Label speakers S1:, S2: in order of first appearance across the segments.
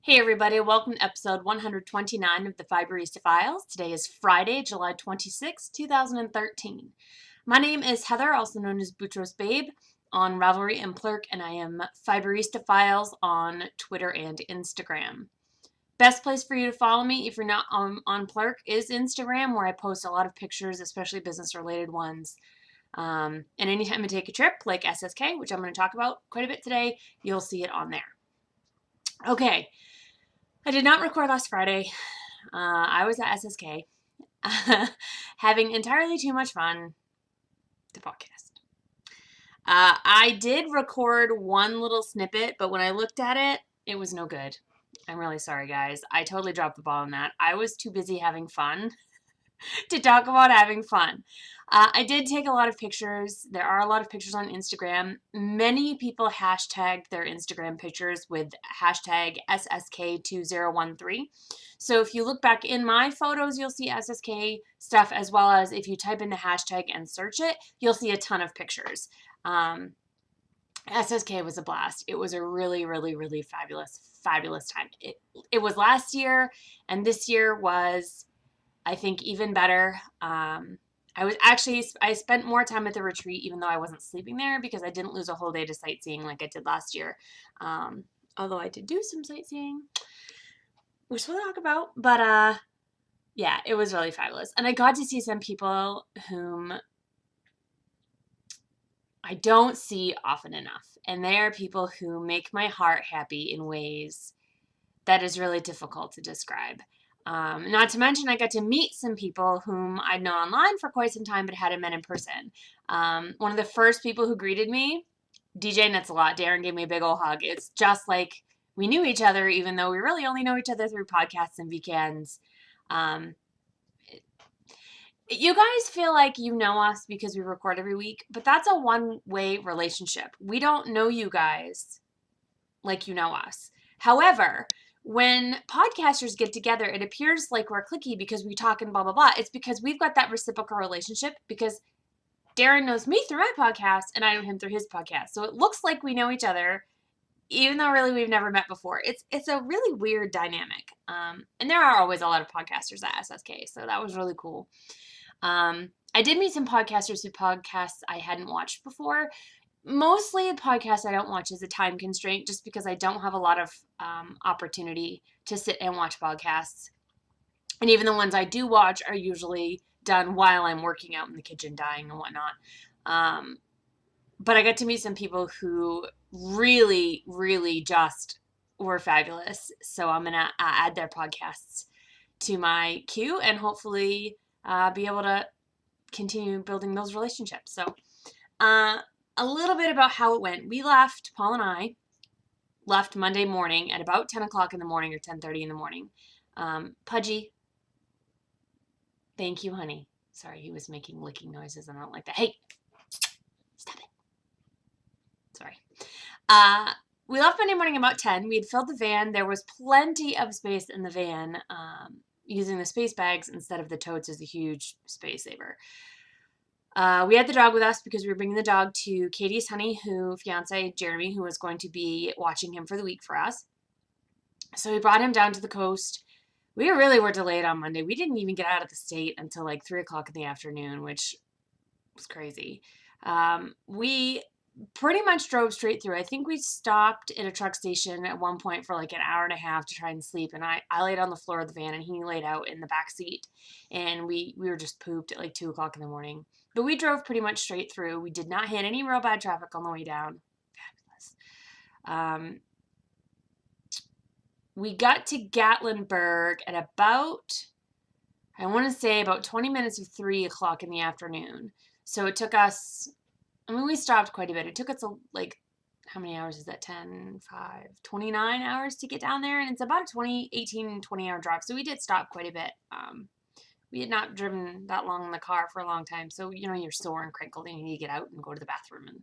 S1: Hey everybody, welcome to episode 129 of the Fiberista Files. Today is Friday, July 26, 2013. My name is Heather, also known as Boutros Babe, on Ravelry and Plurk, and I am Fiberista Files on Twitter and Instagram. Best place for you to follow me if you're not on Plurk is Instagram, where I post a lot of pictures, especially business-related ones. And anytime I take a trip, like SSK, which I'm going to talk about quite a bit today, you'll see it on there. Okay. I did not record last Friday. I was at SSK having entirely too much fun to podcast. I did record one little snippet, but when I looked at it, it was no good. I'm really sorry, guys. I totally dropped the ball on that. I was too busy having fun to talk about having fun. I did take a lot of pictures. There are a lot of pictures on Instagram. Many people hashtagged their Instagram pictures with hashtag SSK2013. So if you look back in my photos, you'll see SSK stuff, as well as if you type in the hashtag and search it, you'll see a ton of pictures. SSK was a blast. It was a really, really, really fabulous time. It was last year, and this year was, I think, even better. I spent more time at the retreat, even though I wasn't sleeping there, because I didn't lose a whole day to sightseeing like I did last year. Although I did do some sightseeing, which we'll talk about. But yeah, it was really fabulous. And I got to see some people whom I don't see often enough. And they are people who make my heart happy in ways that is really difficult to describe. Not to mention, I got to meet some people whom I'd known online for quite some time, but hadn't met in person. One of the first people who greeted me, DJ Nutsalot, Darren, gave me a big old hug. It's just like we knew each other, even though we really only know each other through podcasts and weekends. You guys feel like you know us because we record every week, but that's a one-way relationship. We don't know you guys like you know us. However, when podcasters get together, it appears like we're cliquey because we talk and blah, blah, blah. It's because we've got that reciprocal relationship because Darren knows me through my podcast and I know him through his podcast. So it looks like we know each other, even though really we've never met before. It's a really weird dynamic. And there are always a lot of podcasters at SSK, so that was really cool. I did meet some podcasters who podcasts I hadn't watched before. Mostly the podcasts I don't watch is a time constraint, just because I don't have a lot of opportunity to sit and watch podcasts. And even the ones I do watch are usually done while I'm working out in the kitchen, dyeing and whatnot. But I got to meet some people who really, really just were fabulous. So I'm going to add their podcasts to my queue and hopefully be able to continue building those relationships. So a little bit about how it went. We left, Paul and I left Monday morning at about 10 o'clock in the morning or 10:30 in the morning. Pudgy, thank you, honey. Sorry, he was making licking noises and I don't like that. Hey, stop it. Sorry. We left Monday morning about 10. We had filled the van. There was plenty of space in the van, using the space bags instead of the totes is a huge space saver. We had the dog with us because we were bringing the dog to Katie's fiance, Jeremy, who was going to be watching him for the week for us. So we brought him down to the coast. We really were delayed on Monday. We didn't even get out of the state until like 3 o'clock in the afternoon, which was crazy. We pretty much drove straight through. I think we stopped at a truck station at one point for like an hour and a half to try and sleep. And I laid on the floor of the van and he laid out in the back seat. And we were just pooped at like 2 o'clock in the morning. But we drove pretty much straight through. We did not hit any real bad traffic on the way down. Fabulous. We got to Gatlinburg at about, I want to say about 20 minutes of 3 o'clock in the afternoon. So it took us, we stopped quite a bit. It took us how many hours is that? 10, 5, 29 hours to get down there. And it's about a 20 hour drive. So we did stop quite a bit. We had not driven that long in the car for a long time. So, you know, you're sore and crinkled and you need to get out and go to the bathroom. And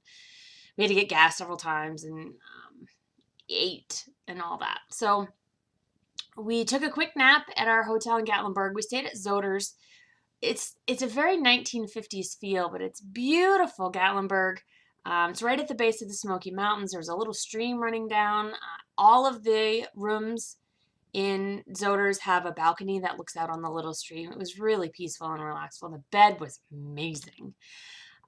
S1: we had to get gas several times and ate and all that. So we took a quick nap at our hotel in Gatlinburg. We stayed at Zoder's. It's a very 1950s feel, but it's beautiful, Gatlinburg. It's right at the base of the Smoky Mountains. There's a little stream running down. All of the rooms in Zoder's have a balcony that looks out on the little stream. It was really peaceful and relaxful. The bed was amazing.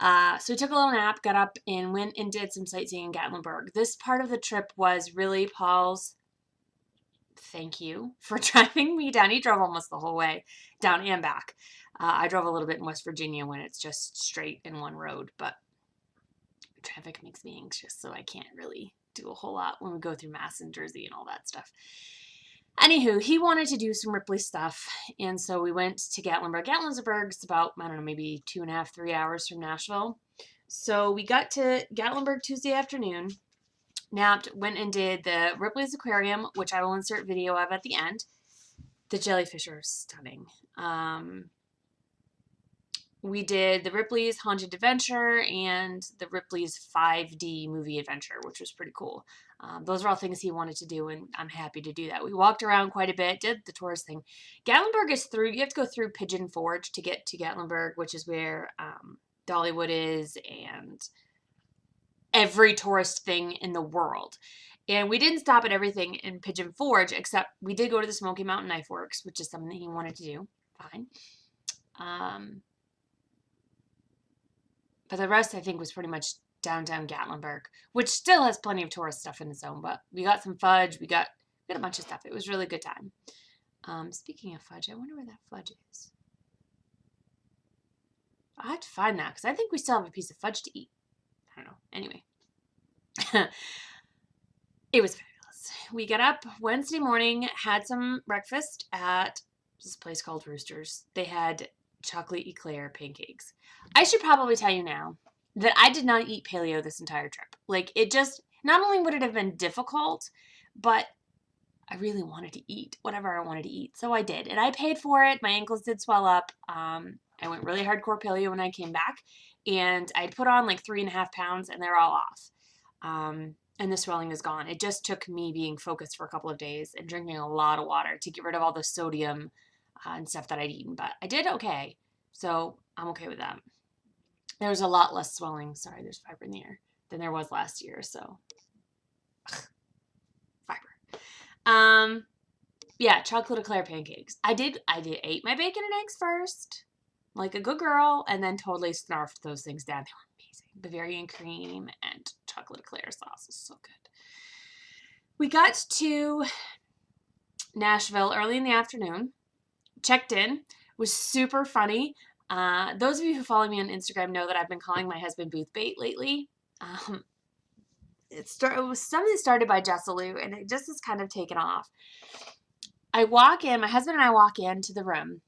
S1: So we took a little nap, got up, and went and did some sightseeing in Gatlinburg. This part of the trip was really Paul's thank you for driving me down. He drove almost the whole way down and back. I drove a little bit in West Virginia when it's just straight in one road, but traffic makes me anxious, so I can't really do a whole lot when we go through Mass and Jersey and all that stuff. Anywho, he wanted to do some Ripley stuff, and so we went to Gatlinburg. Gatlinburg's about, I don't know, maybe 2.5, 3 hours from Nashville. So we got to Gatlinburg Tuesday afternoon, napped, went and did the Ripley's Aquarium, which I will insert video of at the end. The jellyfish are stunning. We did the Ripley's Haunted Adventure and the Ripley's 5D movie adventure, which was pretty cool. Those are all things he wanted to do, and I'm happy to do that. We walked around quite a bit, did the tourist thing. Gatlinburg is through, you have to go through Pigeon Forge to get to Gatlinburg, which is where Dollywood is and every tourist thing in the world. And we didn't stop at everything in Pigeon Forge, except we did go to the Smoky Mountain Knife Works, which is something he wanted to do. Fine. But the rest, I think, was pretty much downtown Gatlinburg, which still has plenty of tourist stuff in its own. But we got some fudge. We got a bunch of stuff. It was a really good time. Speaking of fudge, I wonder where that fudge is. I have to find that because I think we still have a piece of fudge to eat. I don't know. Anyway. It was fabulous. We got up Wednesday morning, had some breakfast at this place called Roosters. They had chocolate eclair pancakes. I should probably tell you now that I did not eat paleo this entire trip. Like, it just, not only would it have been difficult, but I really wanted to eat whatever I wanted to eat. So I did. And I paid for it. My ankles did swell up. I went really hardcore paleo when I came back. And I put on like 3.5 pounds and they're all off. And the swelling is gone. It just took me being focused for a couple of days and drinking a lot of water to get rid of all the sodium and stuff that I'd eaten. But I did okay. So I'm okay with that. There was a lot less swelling. Sorry, there's fiber in the air than there was last year. So fiber. Yeah, chocolate eclair pancakes. I did ate my bacon and eggs first, like a good girl, and then totally snarfed those things down. They were amazing. Bavarian cream and chocolate eclair sauce is so good. We got to Nashville early in the afternoon. Checked in. Was super funny. Those of you who follow me on Instagram know that I've been calling my husband Booth Bait lately. It was something that started by Jessalou, and it just has kind of taken off. I walk in, my husband and I walk into the room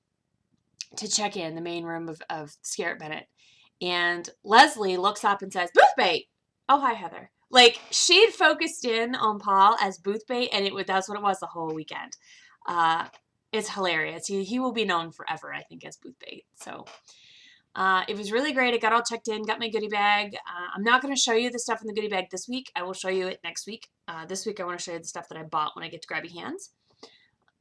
S1: to check in, the main room of Scarrett Bennett, and Leslie looks up and says, Booth Bait! Oh, hi, Heather. Like, she'd focused in on Paul as Booth Bait, and that's what it was the whole weekend. It's hilarious. He will be known forever, I think, as Booth Bait. So it was really great. I got all checked in, got my goodie bag. I'm not going to show you the stuff in the goodie bag this week. I will show you it next week. This week I want to show you the stuff that I bought when I get to Grabby Hands,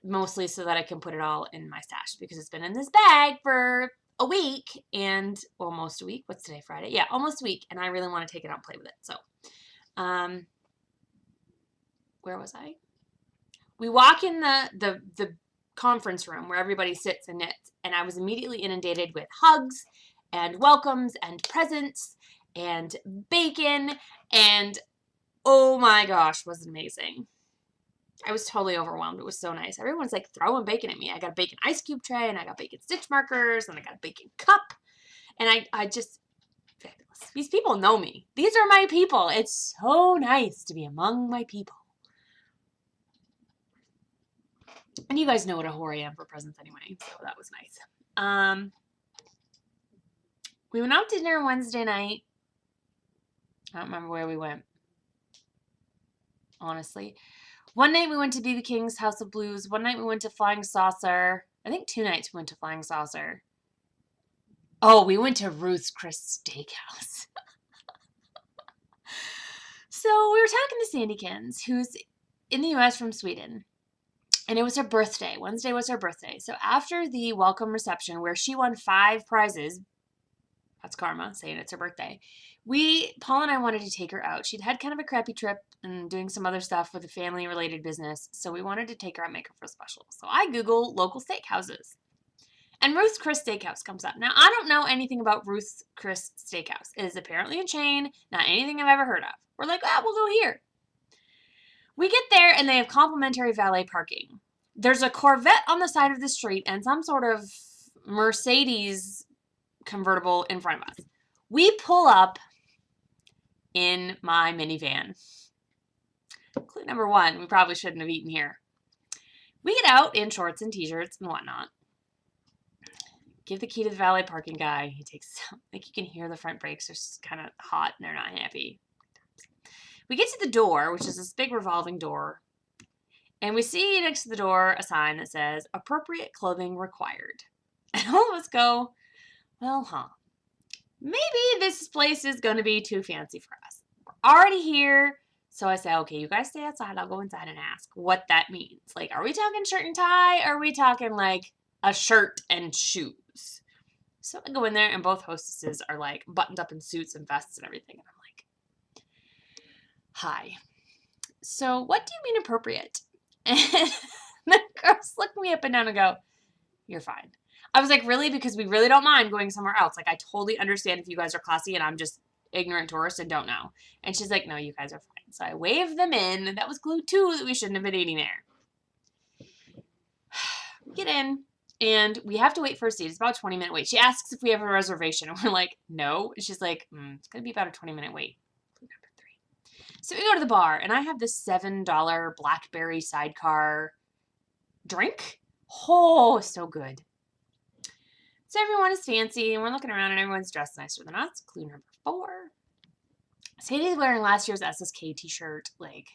S1: mostly so that I can put it all in my stash because it's been in this bag for a week and almost a week. What's today, Friday? Yeah, almost a week, and I really want to take it out and play with it. So where was I? We walk in the conference room where everybody sits and knits, and I was immediately inundated with hugs and welcomes and presents and bacon, and oh my gosh, was it amazing. I was totally overwhelmed. It was so nice. Everyone's like throwing bacon at me. I got a bacon ice cube tray, and I got bacon stitch markers, and I got a bacon cup, and I just, fabulous. These people know me. These are my people. It's so nice to be among my people. And you guys know what a whore I am for presents anyway, so that was nice. We went out to dinner Wednesday night. I don't remember where we went. honestly. One night we went to BB King's House of Blues. One night we went to Flying Saucer. I think 2 nights we went to Flying Saucer. Oh, we went to Ruth's Chris Steakhouse. So we were talking to Sandykins, who's in the U.S. from Sweden. And it was her birthday. Wednesday was her birthday. So after the welcome reception where she won 5 prizes, that's karma, saying it's her birthday, Paul and I wanted to take her out. She'd had kind of a crappy trip and doing some other stuff with a family-related business, so we wanted to take her out and make her feel special. So I Google local steakhouses. And Ruth's Chris Steakhouse comes up. Now, I don't know anything about Ruth's Chris Steakhouse. It is apparently a chain, not anything I've ever heard of. We're like, we'll go here. We get there, and they have complimentary valet parking. There's a Corvette on the side of the street and some sort of Mercedes convertible in front of us. We pull up in my minivan. Clue number 1, we probably shouldn't have eaten here. We get out in shorts and t-shirts and whatnot. Give the key to the valet parking guy. He takes, like, you can hear the front brakes are just kind of hot and they're not happy. We get to the door, which is this big revolving door, and we see next to the door a sign that says, appropriate clothing required. And all of us go, well, maybe this place is going to be too fancy for us. We're already here. So I say, okay, you guys stay outside. I'll go inside and ask what that means. Like, are we talking shirt and tie? Or are we talking like a shirt and shoes? So I go in there and both hostesses are like buttoned up in suits and vests and everything. And I'm like, hi. So what do you mean appropriate? And the girls look me up and down and go, you're fine. I was like, really? Because we really don't mind going somewhere else. Like, I totally understand if you guys are classy and I'm just ignorant tourist and don't know. And she's like, no, you guys are fine. So I waved them in. And that was clue 2 that we shouldn't have been eating there. Get in. And we have to wait for a seat. It's about a 20-minute wait. She asks if we have a reservation. And we're like, no. And she's like, it's going to be about a 20-minute wait. Clue number 3. So we go to the bar. And I have this $7 blackberry sidecar drink. Oh, so good. So everyone is fancy, and we're looking around, and everyone's dressed nicer than us. Clue number 4. Sadie's wearing last year's SSK t-shirt. Like,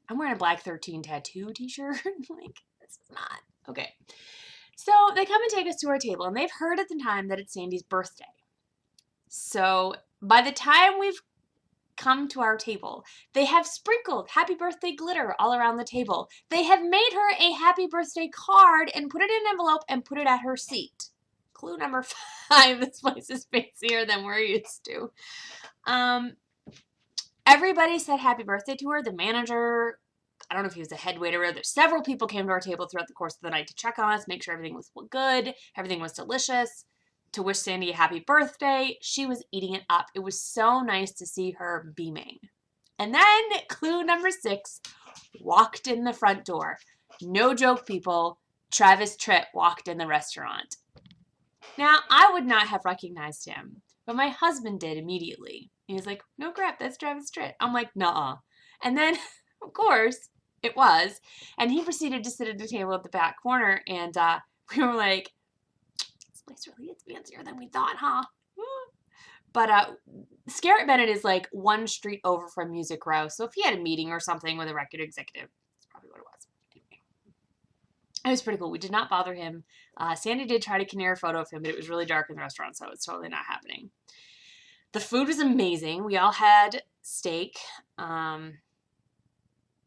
S1: I'm wearing a Black 13 tattoo t-shirt. Like, this is not. Okay. So they come and take us to our table, and they've heard at the time that it's Sandy's birthday. So by the time we've come to our table, they have sprinkled happy birthday glitter all around the table. They have made her a happy birthday card and put it in an envelope and put it at her seat. Clue number 5, this place is fancier than we're used to. Everybody said happy birthday to her. The manager, I don't know if he was a head waiter. There's several people came to our table throughout the course of the night to check on us, make sure everything was good, everything was delicious, to wish Sandy a happy birthday. She was eating it up. It was so nice to see her beaming. And then clue number 6, walked in the front door. No joke, people. Travis Tritt walked in the restaurant. Now, I would not have recognized him, but my husband did immediately. He was like, no crap, that's Travis Tritt. I'm like, nuh-uh. And then, of course, it was. And he proceeded to sit at the table at the back corner, and we were like, place really is fancier than we thought, huh? But Scarrett Bennett is like 1 street over from Music Row. So if he had a meeting or something with a record executive, that's probably what it was. Anyway, it was pretty cool. We did not bother him. Sandy did try to canair a photo of him, but it was really dark in the restaurant, so it's totally not happening. The food was amazing. We all had steak. I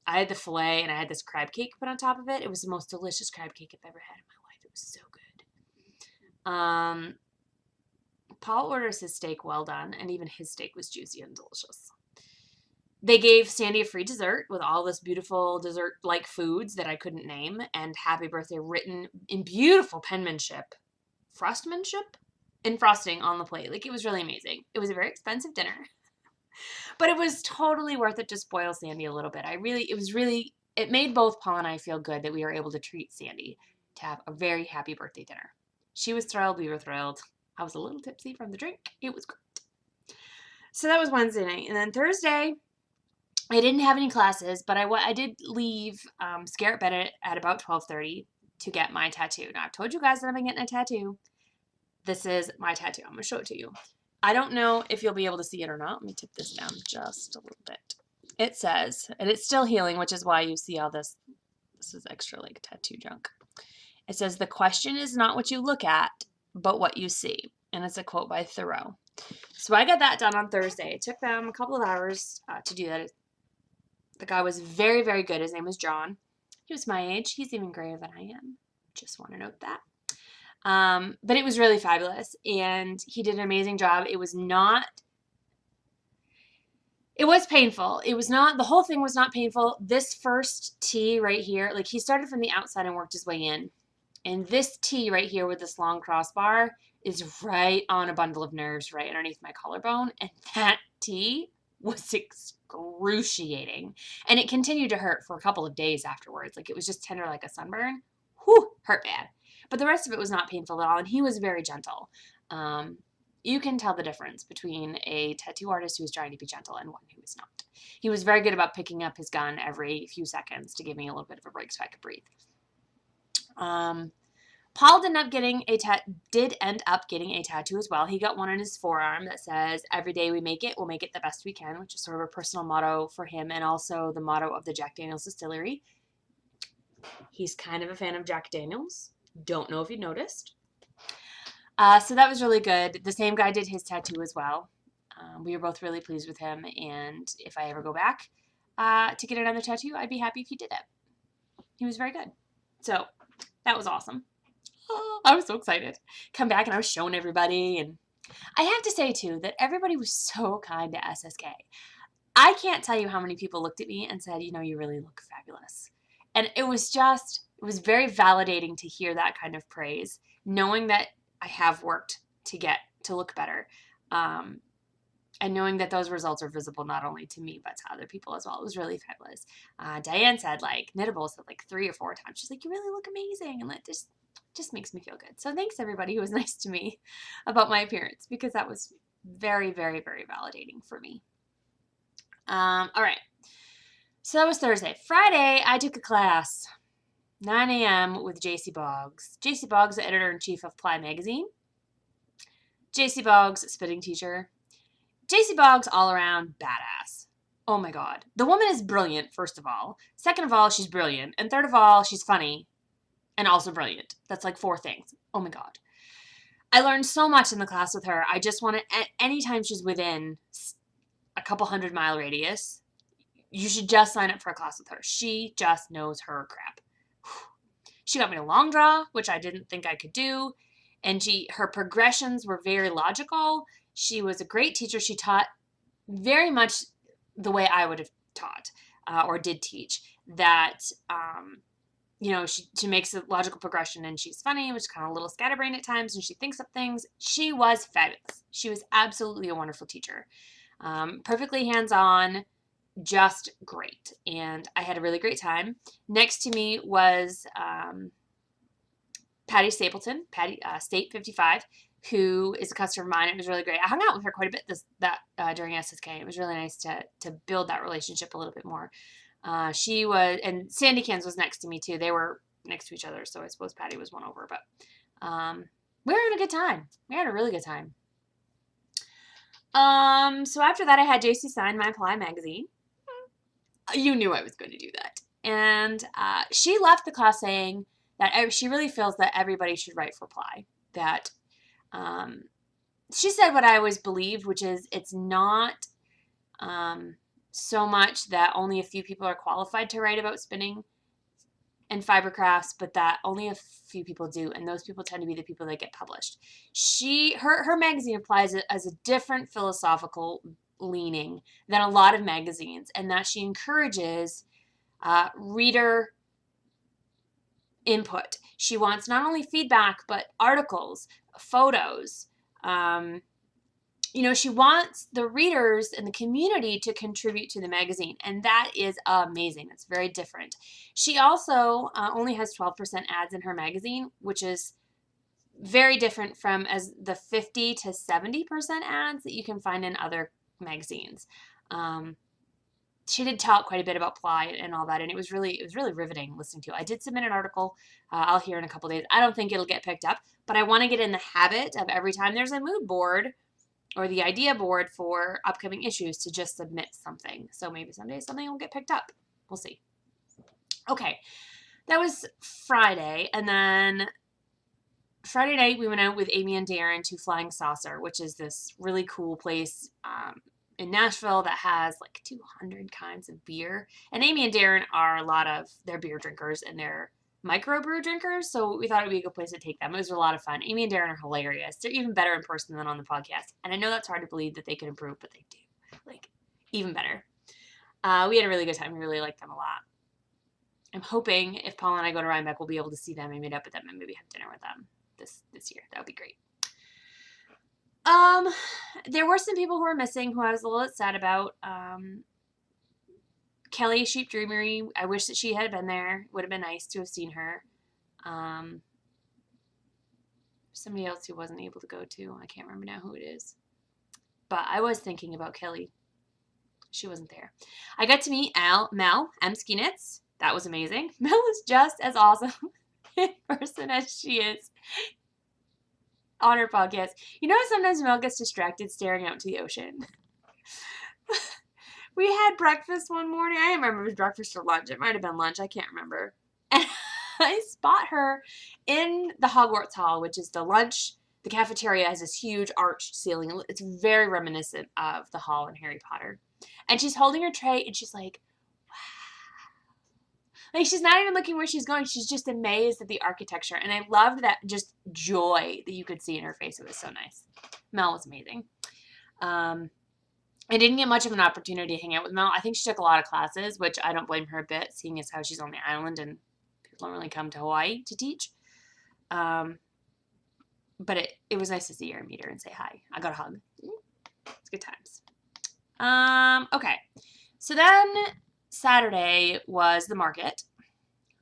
S1: had the filet, and I had this crab cake put on top of it. It was the most delicious crab cake I've ever had in my life. It was so good. Paul orders his steak well done, and even his steak was juicy and delicious. They gave Sandy a free dessert with all this beautiful dessert-like foods that I couldn't name, and happy birthday written in beautiful penmanship. Frostmanship? In frosting on the plate. Like, it was really amazing. It was a very expensive dinner. But it was totally worth it to spoil Sandy a little bit. It made both Paul and I feel good that we were able to treat Sandy to have a very happy birthday dinner. She was thrilled. We were thrilled. I was a little tipsy from the drink. It was great. So that was Wednesday night. And then Thursday, I didn't have any classes, but I did leave Scarrett Bennett at about 12:30 to get my tattoo. Now, I've told you guys that I've been getting a tattoo. This is my tattoo. I'm going to show it to you. I don't know if you'll be able to see it or not. Let me tip this down just a little bit. it says, and it's still healing, which is why you see all this. This is extra like tattoo junk. It says, the question is not what you look at, but what you see. And it's a quote by Thoreau. So I got that done on Thursday. It took them a couple of hours to do that. The guy was very, very good. His name was John. He was my age. He's even grayer than I am. Just want to note that. But it was really fabulous. And he did an amazing job. It was painful. It was not, the whole thing was not painful. This first T right here, like he started from the outside and worked his way in. And this T right here with this long crossbar is right on a bundle of nerves right underneath my collarbone. And that T was excruciating. And it continued to hurt for a couple of days afterwards. Like it was just tender like a sunburn. Whew, hurt bad. But the rest of it was not painful at all. And he was very gentle. You can tell the difference between a tattoo artist who is trying to be gentle and one who is not. He was very good about picking up his gun every few seconds to give me a little bit of a break so I could breathe. Paul did end up getting a tattoo as well. He got one on his forearm that says, every day we make it, we'll make it the best we can, which is sort of a personal motto for him and also the motto of the Jack Daniel's Distillery. He's kind of a fan of Jack Daniel's. Don't know if you noticed. So that was really good. The same guy did his tattoo as well. We were both really pleased with him, and if I ever go back to get another tattoo, I'd be happy if he did it. He was very good. So that was awesome. Oh, I was so excited. Come back and I was showing everybody, and I have to say too that everybody was so kind to SSK. I can't tell you how many people looked at me and said, you know, you really look fabulous. And it was very validating to hear that kind of praise, knowing that I have worked to get to look better. And knowing that those results are visible not only to me, but to other people as well. It was really fabulous. Diane said, like, Knittable said like 3 or 4 times. She's like, you really look amazing. And that just makes me feel good. So thanks everybody who was nice to me about my appearance, because that was very, very, very validating for me. All right. So that was Thursday. Friday, I took a class, 9 a.m. with JC Boggs. JC Boggs, the editor-in-chief of Ply Magazine. JC Boggs, spitting teacher. JC Boggs, all around badass. Oh my God. The woman is brilliant, first of all. Second of all, she's brilliant. And third of all, she's funny and also brilliant. That's like 4 things. Oh my God. I learned so much in the class with her. I just want to, anytime she's within a couple 100-mile radius, you should just sign up for a class with her. She just knows her crap. She got me to long draw, which I didn't think I could do. And her progressions were very logical. She was a great teacher. She taught very much the way I would have taught or did teach. That, you know, she makes a logical progression, and she's funny, which is kind of a little scatterbrained at times, and she thinks of things. She was fabulous. She was absolutely a wonderful teacher. Perfectly hands-on, just great. And I had a really great time. Next to me was Patty Stapleton, State 55, who is a customer of mine. It was really great. I hung out with her quite a bit during SSK. It was really nice to build that relationship a little bit more. She was, and Sandy Cans was next to me too. They were next to each other, so I suppose Patty was one over. But we were having a good time. We had a really good time. So after that, I had JC sign my Ply magazine. You knew I was going to do that. And she left the class saying that she really feels that everybody should write for Ply. That she said what I always believed, which is it's not so much that only a few people are qualified to write about spinning and fiber crafts, but that only a few people do, and those people tend to be the people that get published. Her magazine applies it as a different philosophical leaning than a lot of magazines, and that she encourages reader input. She wants not only feedback, but articles, photos. You know, she wants the readers and the community to contribute to the magazine, and that is amazing. It's very different. She also only has 12% ads in her magazine, which is very different from as the 50 to 70% ads that you can find in other magazines. She did talk quite a bit about Ply and all that, and it was really riveting listening to. I did submit an article. I'll hear in a couple days. I don't think it'll get picked up, but I want to get in the habit of every time there's a mood board or the idea board for upcoming issues to just submit something. So maybe someday something will get picked up. We'll see. Okay, that was Friday. And then Friday night, we went out with Amy and Darren to Flying Saucer, which is this really cool place in Nashville that has like 200 kinds of beer. And Amy and Darren are a lot of their beer drinkers and they're microbrew drinkers, so we thought it would be a good place to take them. It was a lot of fun. Amy and Darren are hilarious. They're even better in person than on the podcast. And I know that's hard to believe that they can improve, but they do. Like, even better. We had a really good time. We really liked them a lot. I'm hoping if Paul and I go to Rhinebeck, we'll be able to see them and meet up with them and maybe have dinner with them this year. That would be great. There were some people who were missing who I was a little bit sad about. Kelly Sheep Dreamery, I wish that she had been there. Would have been nice to have seen her. Somebody else who wasn't able to go to. I can't remember now who it is. But I was thinking about Kelly. She wasn't there. I got to meet Mel, M. Skinitz. That was amazing. Mel is just as awesome in person as she is on her podcast. You know, sometimes Mel gets distracted staring out to the ocean. We had breakfast one morning. I don't remember if it was breakfast or lunch. It might have been lunch. I can't remember. And I spot her in the Hogwarts Hall, which is the cafeteria has this huge arched ceiling. It's very reminiscent of the hall in Harry Potter. And she's holding her tray and she's like, wow. Like, she's not even looking where she's going. She's just amazed at the architecture. And I loved that just joy that you could see in her face. It was so nice. Mel was amazing. I didn't get much of an opportunity to hang out with Mel. I think she took a lot of classes, which I don't blame her a bit, seeing as how she's on the island and people don't really come to Hawaii to teach. But it was nice to see her and meet her and say hi. I got a hug. It's good times. Okay. So then Saturday was the market.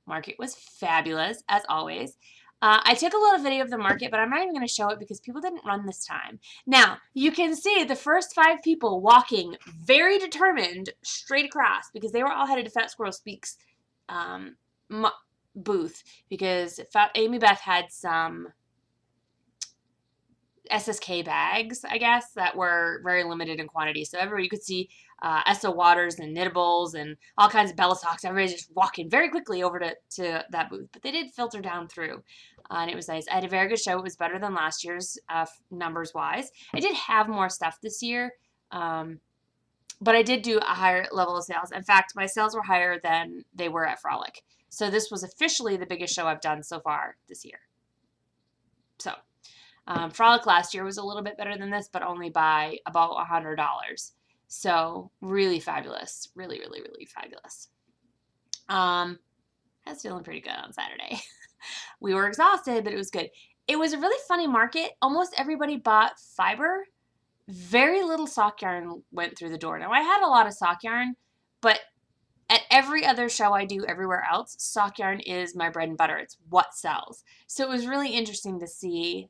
S1: Market was fabulous, as always. I took a little video of the market, but I'm not even going to show it because people didn't run this time. Now, you can see the first 5 people walking very determined straight across because they were all headed to Fat Squirrel Speaks booth because Amy Beth had some SSK bags, I guess, that were very limited in quantity. So everybody, you could see Esso Waters and Knittables and all kinds of Bella socks. Everybody's just walking very quickly over to that booth. But they did filter down through, and it was nice. I had a very good show. It was better than last year's numbers-wise. I did have more stuff this year, but I did do a higher level of sales. In fact, my sales were higher than they were at Frolic. So this was officially the biggest show I've done so far this year. So Frolic last year was a little bit better than this, but only by about $100. So really fabulous. Really, really, really fabulous. I was feeling pretty good on Saturday. We were exhausted, but it was good. It was a really funny market. Almost everybody bought fiber. Very little sock yarn went through the door. Now, I had a lot of sock yarn, but at every other show I do everywhere else, sock yarn is my bread and butter. It's what sells. So it was really interesting to see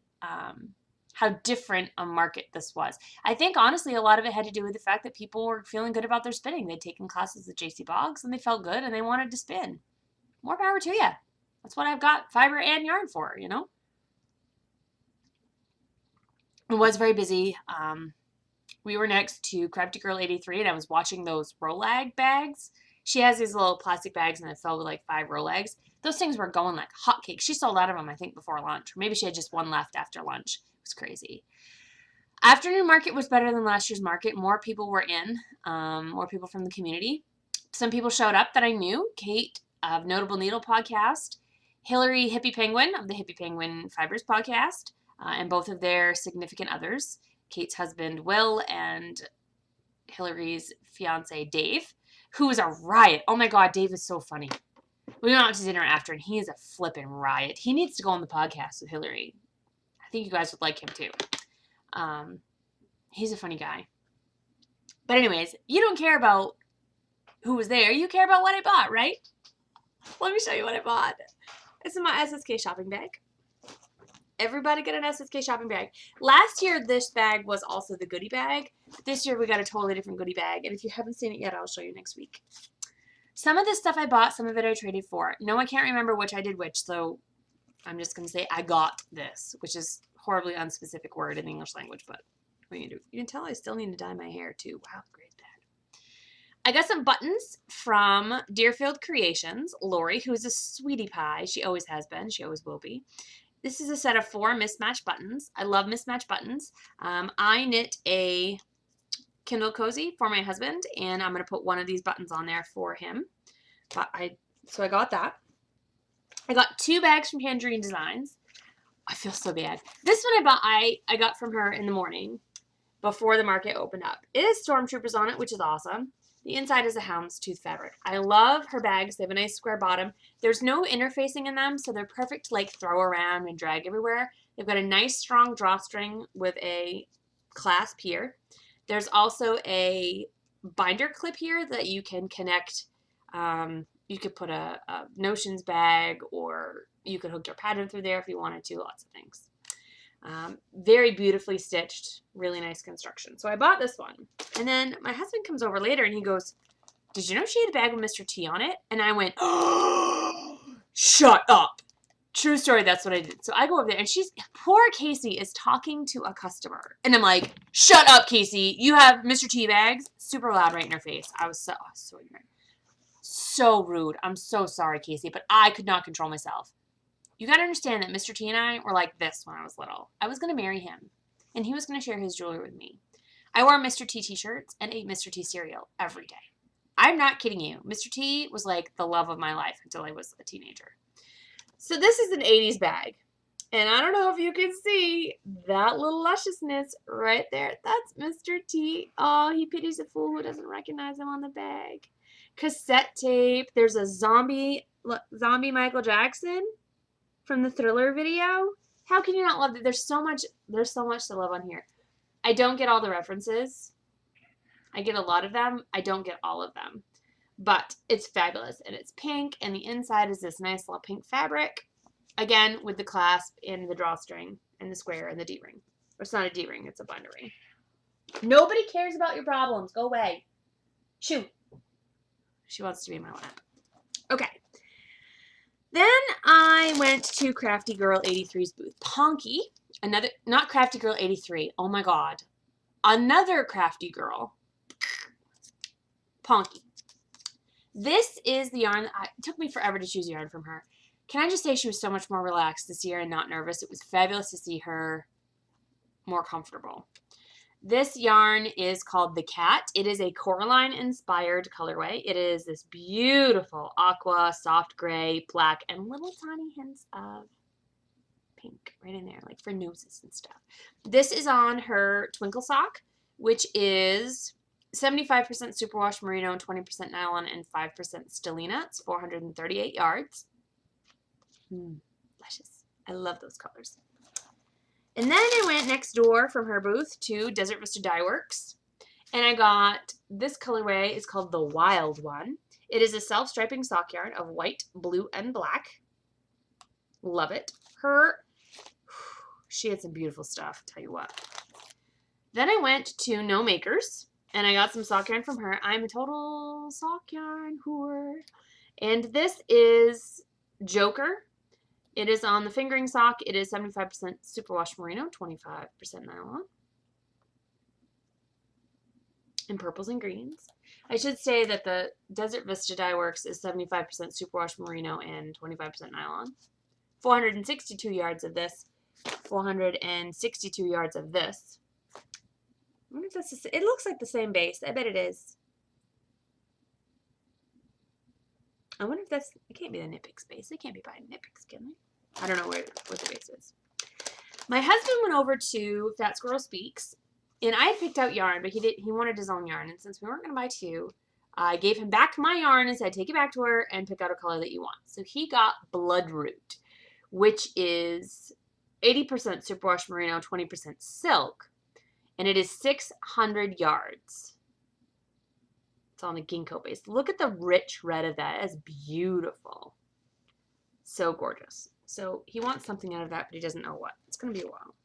S1: how different a market this was. I think, honestly, a lot of it had to do with the fact that people were feeling good about their spinning. They'd taken classes at JC Boggs, and they felt good, and they wanted to spin. More power to you. That's what I've got fiber and yarn for, you know? It was very busy. We were next to Crafty Girl 83, and I was watching those Rolag bags. She has these little plastic bags, and it filled with like 5 Rolags. Those things were going like hotcakes. She sold out of them, I think, before lunch. Or maybe she had just one left after lunch. It was crazy. Afternoon market was better than last year's market. More people were in. More people from the community. Some people showed up that I knew. Kate of Notable Needle podcast. Hillary Hippie Penguin of the Hippie Penguin Fibers podcast. And both of their significant others. Kate's husband, Will, and Hillary's fiance, Dave, who is a riot. Oh my God, Dave is so funny. We went out to dinner after, and he is a flippin' riot. He needs to go on the podcast with Hillary. I think you guys would like him too. He's a funny guy. But anyways, you don't care about who was there. You care about what I bought, right? Let me show you what I bought. This is my SSK shopping bag. Everybody get an SSK shopping bag. Last year, this bag was also the goodie bag. This year, we got a totally different goodie bag. And if you haven't seen it yet, I'll show you next week. Some of this stuff I bought, some of it I traded for. No, I can't remember which I did which, so I'm just going to say I got this, which is a horribly unspecific word in the English language, but What are you gonna do? You can tell I still need to dye my hair too. Wow, great bag. I got some buttons from Deerfield Creations. Lori, who is a sweetie pie. She always has been. She always will be. This is a set of 4 mismatched buttons. I love mismatched buttons. I knit a Kindle Cozy for my husband, and I'm going to put one of these buttons on there for him. So I got that. I got 2 bags from Tangerine Designs. I feel so bad. This one I got from her in the morning before the market opened up. It has Stormtroopers on it, which is awesome. The inside is a houndstooth fabric. I love her bags. They have a nice square bottom. There's no interfacing in them, so they're perfect to like throw around and drag everywhere. They've got a nice strong drawstring with a clasp here. There's also a binder clip here that you can connect. You could put a notions bag, or you could hook your pattern through there if you wanted to. Lots of things. Very beautifully stitched, really nice construction. So I bought this one. And then my husband comes over later and he goes, "Did you know she had a bag with Mr. T on it?" And I went, "Oh, shut up." True story, that's what I did. So I go over there and poor Casey is talking to a customer. And I'm like, "Shut up, Casey. You have Mr. T bags?" Super loud right in her face. I was so ignorant. So rude. I'm so sorry, Casey, but I could not control myself. You got to understand that Mr. T and I were like this when I was little. I was going to marry him, and he was going to share his jewelry with me. I wore Mr. T t-shirts and ate Mr. T cereal every day. I'm not kidding you. Mr. T was like the love of my life until I was a teenager. So this is an 80s bag, and I don't know if you can see that little lusciousness right there. That's Mr. T. Oh, he pities a fool who doesn't recognize him on the bag. Cassette tape. There's a zombie Michael Jackson from the Thriller video. How can you not love that? There's so much to love on here. I don't get all the references. I get a lot of them. I don't get all of them. But it's fabulous. And it's pink, and the inside is this nice little pink fabric. Again, with the clasp and the drawstring and the square and the D-ring. Or it's not a D-ring, it's a binder ring. Nobody cares about your problems. Go away. Shoo. She wants to be in my lap. Okay. Then I went to Crafty Girl 83's booth. Ponky, not Crafty Girl 83. Oh my God. Another Crafty Girl. Ponky. This is the yarn. It took me forever to choose yarn from her. Can I just say she was so much more relaxed this year and not nervous. It was fabulous to see her more comfortable. This yarn is called The Cat. It is a Coraline inspired colorway. It is this beautiful aqua, soft gray, black, and little tiny hints of pink right in there, like for noses and stuff. This is on her Twinkle Sock, which is 75% superwash merino and 20% nylon and 5% stellina. It's 438 yards. Luscious. I love those colors. And then I went next door from her booth to Desert Vista Dye Works, and I got this colorway. It's called the Wild One. It is a self-striping sock yarn of white, blue, and black. Love it. She had some beautiful stuff, tell you what. Then I went to No Makers, and I got some sock yarn from her. I'm a total sock yarn whore. And this is Joker. It is on the fingering sock. It is 75% superwash merino, 25% nylon. In purples and greens. I should say that the Desert Vista Dye Works is 75% superwash merino and 25% nylon. 462 yards of this. 462 yards of this. I wonder if that's it looks like the same base. I bet it is. I wonder if that's, it can't be the Knit Picks base. They can't be buying Knit Picks, can they? I don't know what the base is. My husband went over to Fat Squirrel Speaks, and I had picked out yarn, but he wanted his own yarn. And since we weren't going to buy 2, I gave him back my yarn and said, take it back to her and pick out a color that you want. So he got Bloodroot, which is 80% superwash merino, 20% silk, and it is 600 yards. It's on the ginkgo base. Look at the rich red of that. It's beautiful. So gorgeous. So he wants something out of that, but he doesn't know what. It's going to be a while.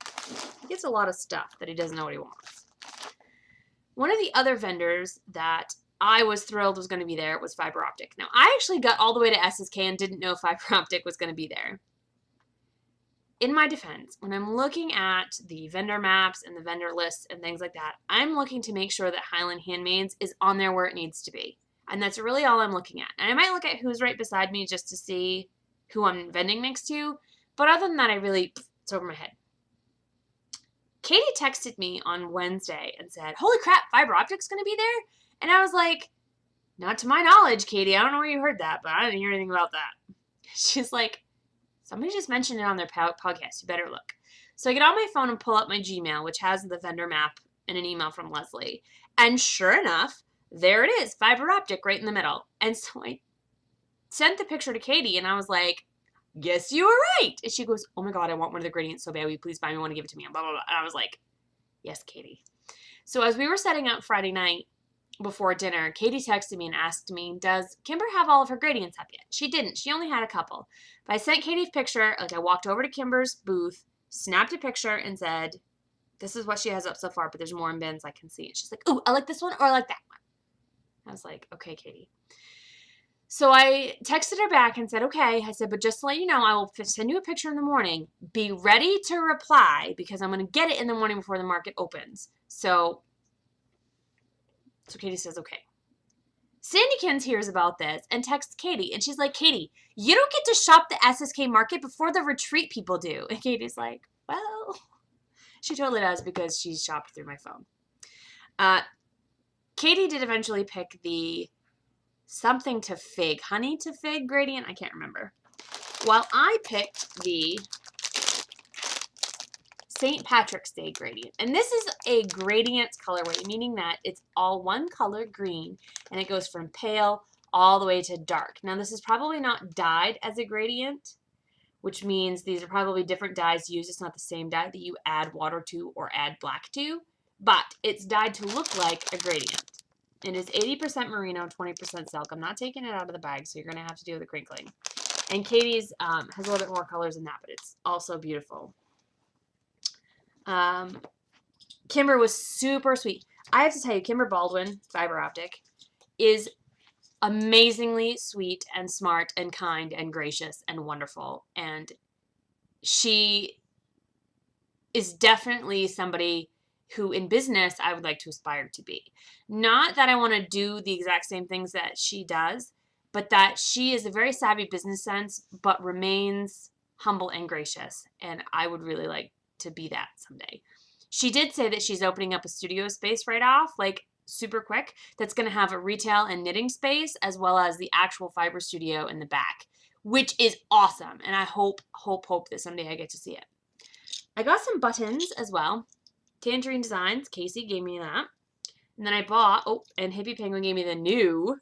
S1: He gets a lot of stuff that he doesn't know what he wants. One of the other vendors that I was thrilled was going to be there was Fiber Optic. Now, I actually got all the way to SSK and didn't know Fiber Optic was going to be there. in my defense, when I'm looking at the vendor maps and the vendor lists and things like that, I'm looking to make sure that Highland Handmaids is on there where it needs to be. And that's really all I'm looking at. And I might look at who's right beside me just to see who I'm vending next to. But other than that, it's over my head. Katie texted me on Wednesday and said, holy crap, fiber optic's going to be there? And I was like, not to my knowledge, Katie. I don't know where you heard that, but I didn't hear anything about that. She's like, somebody just mentioned it on their podcast. You better look. So I get on my phone and pull up my Gmail, which has the vendor map and an email from Leslie. And sure enough, there it is, fiber optic right in the middle. And so I sent the picture to Katie, and I was like, guess you were right. And she goes, oh my God, I want one of the gradients so bad. Will you please buy me one and give it to me? And blah, blah, blah. And I was like, yes, Katie. So as we were setting up Friday night before dinner, Katie texted me and asked me, does Kimber have all of her gradients up yet? She didn't. She only had a couple. But I sent Katie a picture. Like, I walked over to Kimber's booth, snapped a picture, and said, this is what she has up so far, but there's more in bins. I can see it. She's like, oh, I like this one or I like that one. I was like, okay, Katie. So I texted her back and said, okay. I said, but just to let you know, I will send you a picture in the morning. Be ready to reply because I'm going to get it in the morning before the market opens. So Katie says, okay. Sandykins hears about this and texts Katie. And she's like, Katie, you don't get to shop the SSK market before the retreat people do. And Katie's like, well, she totally does because she's shopped through my phone. Katie did eventually pick the something to fig, honey to fig gradient. I can't remember. While I picked the St. Patrick's Day gradient. And this is a gradient colorway, meaning that it's all one color, green, and it goes from pale all the way to dark. Now, this is probably not dyed as a gradient, which means these are probably different dyes used. It's not the same dye that you add water to or add black to, but it's dyed to look like a gradient. It is 80% merino, 20% silk. I'm not taking it out of the bag, so you're going to have to deal with the crinkling. And Katie's has a little bit more colors than that, but it's also beautiful. Kimber was super sweet. I have to tell you, Kimber Baldwin, fiber optic, is amazingly sweet and smart and kind and gracious and wonderful. And she is definitely somebody who in business I would like to aspire to be. Not that I want to do the exact same things that she does, but that she is a very savvy business sense, but remains humble and gracious. And I would really like to be that someday. She did say that she's opening up a studio space right off, like super quick, that's going to have a retail and knitting space as well as the actual fiber studio in the back, which is awesome. And I hope that someday I get to see it. I got some buttons as well. Tangerine Designs, Casey gave me that. And then I bought, and Hippie Penguin gave me the new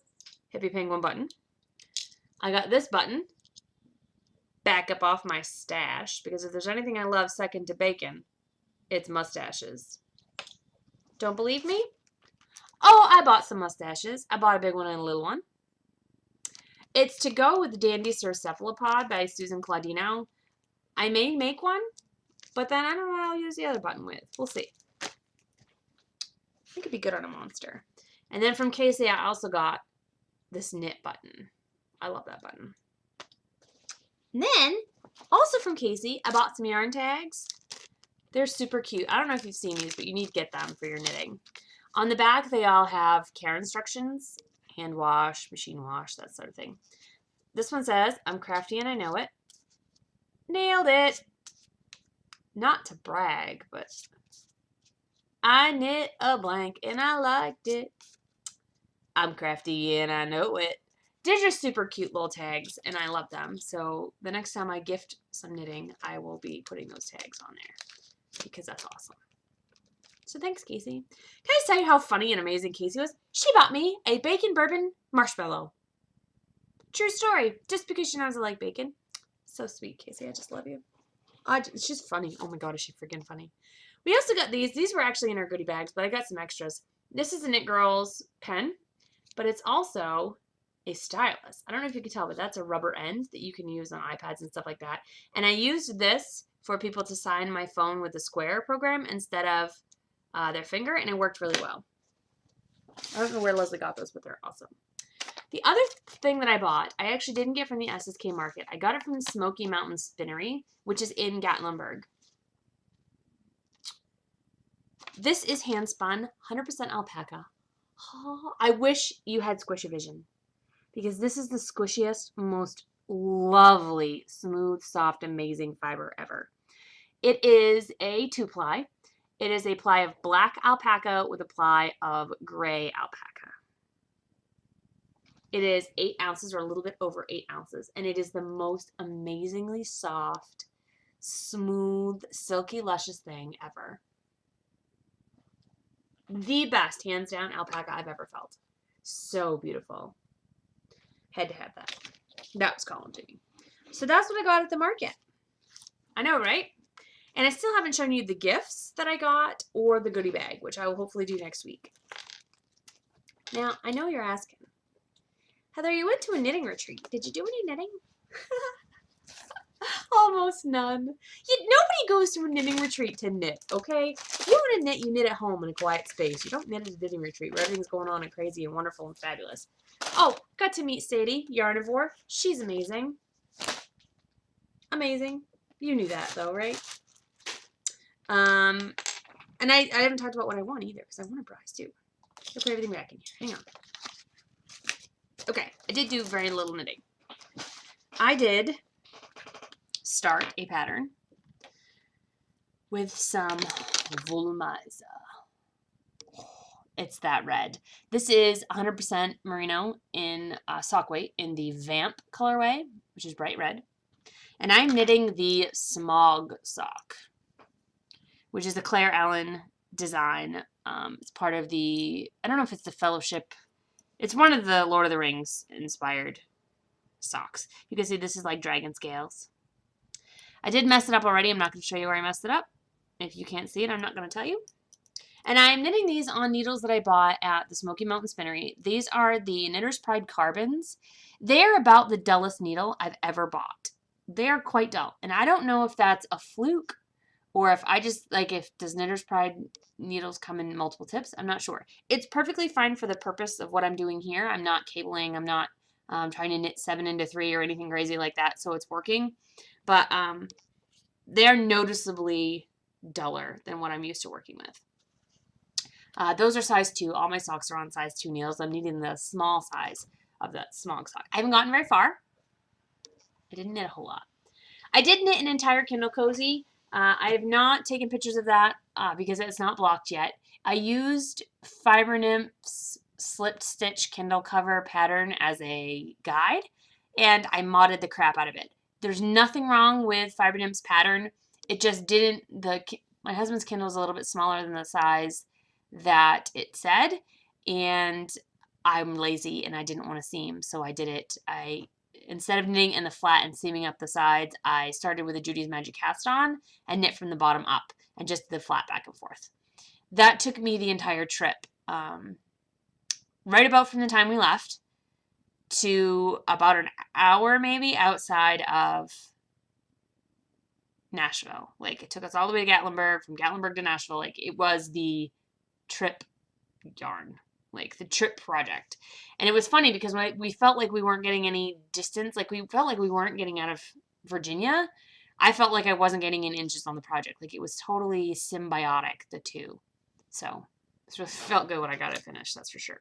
S1: Hippie Penguin button. I got this button, back up off my stash, because if there's anything I love second to bacon, it's mustaches. Don't believe me? Oh, I bought some mustaches. I bought a big one and a little one. It's to go with Dandy Sir Cephalopod by Susan Claudino. I may make one, but then I don't know what I'll use the other button with. We'll see. I think it'd be good on a monster. And then from Casey, I also got this knit button. I love that button. And then, also from Casey, I bought some yarn tags. They're super cute. I don't know if you've seen these, but you need to get them for your knitting. On the back, they all have care instructions, hand wash, machine wash, that sort of thing. This one says, I'm crafty and I know it. Nailed it. Not to brag, but I knit a blank and I liked it. I'm crafty and I know it. They're just super cute little tags and I love them. So the next time I gift some knitting, I will be putting those tags on there because that's awesome. So thanks, Casey. Can I tell you how funny and amazing Casey was? She bought me a bacon bourbon marshmallow. True story. Just because she knows I like bacon. So sweet, Casey. I just love you. She's funny. Oh my God, is she freaking funny. We also got these. These were actually in our goodie bags, but I got some extras. This is a Knit Girl's pen, but it's also a stylus. I don't know if you can tell, but that's a rubber end that you can use on iPads and stuff like that. And I used this for people to sign my phone with the Square program instead of their finger, and it worked really well. I don't know where Leslie got those, but they're awesome. The other thing that I bought, I actually didn't get from the SSK Market. I got it from the Smoky Mountain Spinnery, which is in Gatlinburg. This is hand spun, 100% alpaca. Oh, I wish you had squishy vision because this is the squishiest, most lovely, smooth, soft, amazing fiber ever. It is a 2-ply. It is a ply of black alpaca with a ply of gray alpaca. It is 8 ounces or a little bit over 8 ounces, and it is the most amazingly soft, smooth, silky, luscious thing ever. The best, hands down, alpaca I've ever felt. So beautiful. Had to have that. That was calling to me. So that's what I got at the market. I know, right? And I still haven't shown you the gifts that I got or the goodie bag, which I will hopefully do next week. Now, I know you're asking, Heather, you went to a knitting retreat. Did you do any knitting? Almost none. Nobody goes to a knitting retreat to knit, okay? If you want to knit, you knit at home in a quiet space. You don't knit at a knitting retreat where everything's going on and crazy and wonderful and fabulous. Oh, got to meet Sadie, Yarnivore. She's amazing. Amazing. You knew that, though, right? And I haven't talked about what I want either, because I want a prize, too. I'll put everything back in here. Hang on. Okay, I did do very little knitting. I did start a pattern with some volumizer. It's that red. This is 100% merino in sock weight in the Vamp colorway, which is bright red. And I'm knitting the Smog sock, which is the Claire Allen design. It's part of the, I don't know if it's the Fellowship. It's one of the Lord of the Rings inspired socks. You can see this is like dragon scales. I did mess it up already. I'm not going to show you where I messed it up. If you can't see it, I'm not going to tell you. And I'm knitting these on needles that I bought at the Smoky Mountain Spinnery. These are the Knitter's Pride Carbons. They're about the dullest needle I've ever bought. They are quite dull. And I don't know if that's a fluke or if I just, like, if does Knitter's Pride needles come in multiple tips? I'm not sure. It's perfectly fine for the purpose of what I'm doing here. I'm not cabling. I'm not trying to knit 7 into 3 or anything crazy like that, so it's working. But they're noticeably duller than what I'm used to working with. Those are size 2. All my socks are on size 2 needles. I'm needing the small size of that Smog sock. I haven't gotten very far. I didn't knit a whole lot. I did knit an entire Kindle Cozy. I have not taken pictures of that because it's not blocked yet. I used Fiber Nymph's Slipped Stitch Kindle cover pattern as a guide, and I modded the crap out of it. There's nothing wrong with Fiber Nymph's pattern. It just didn't, my husband's Kindle is a little bit smaller than the size that it said, and I'm lazy and I didn't want to seam, so I did it. Instead of knitting in the flat and seaming up the sides, I started with a Judy's Magic cast on and knit from the bottom up and just the flat back and forth. That took me the entire trip, right about from the time we left to about an hour maybe outside of Nashville. Like, it took us all the way to Gatlinburg, from Gatlinburg to Nashville. Like, it was the trip yarn, like the trip project. And it was funny because we felt like we weren't getting any distance, like we felt like we weren't getting out of Virginia. I felt like I wasn't getting in inches on the project. Like, it was totally symbiotic, the two. So it just felt good when I got it finished, that's for sure.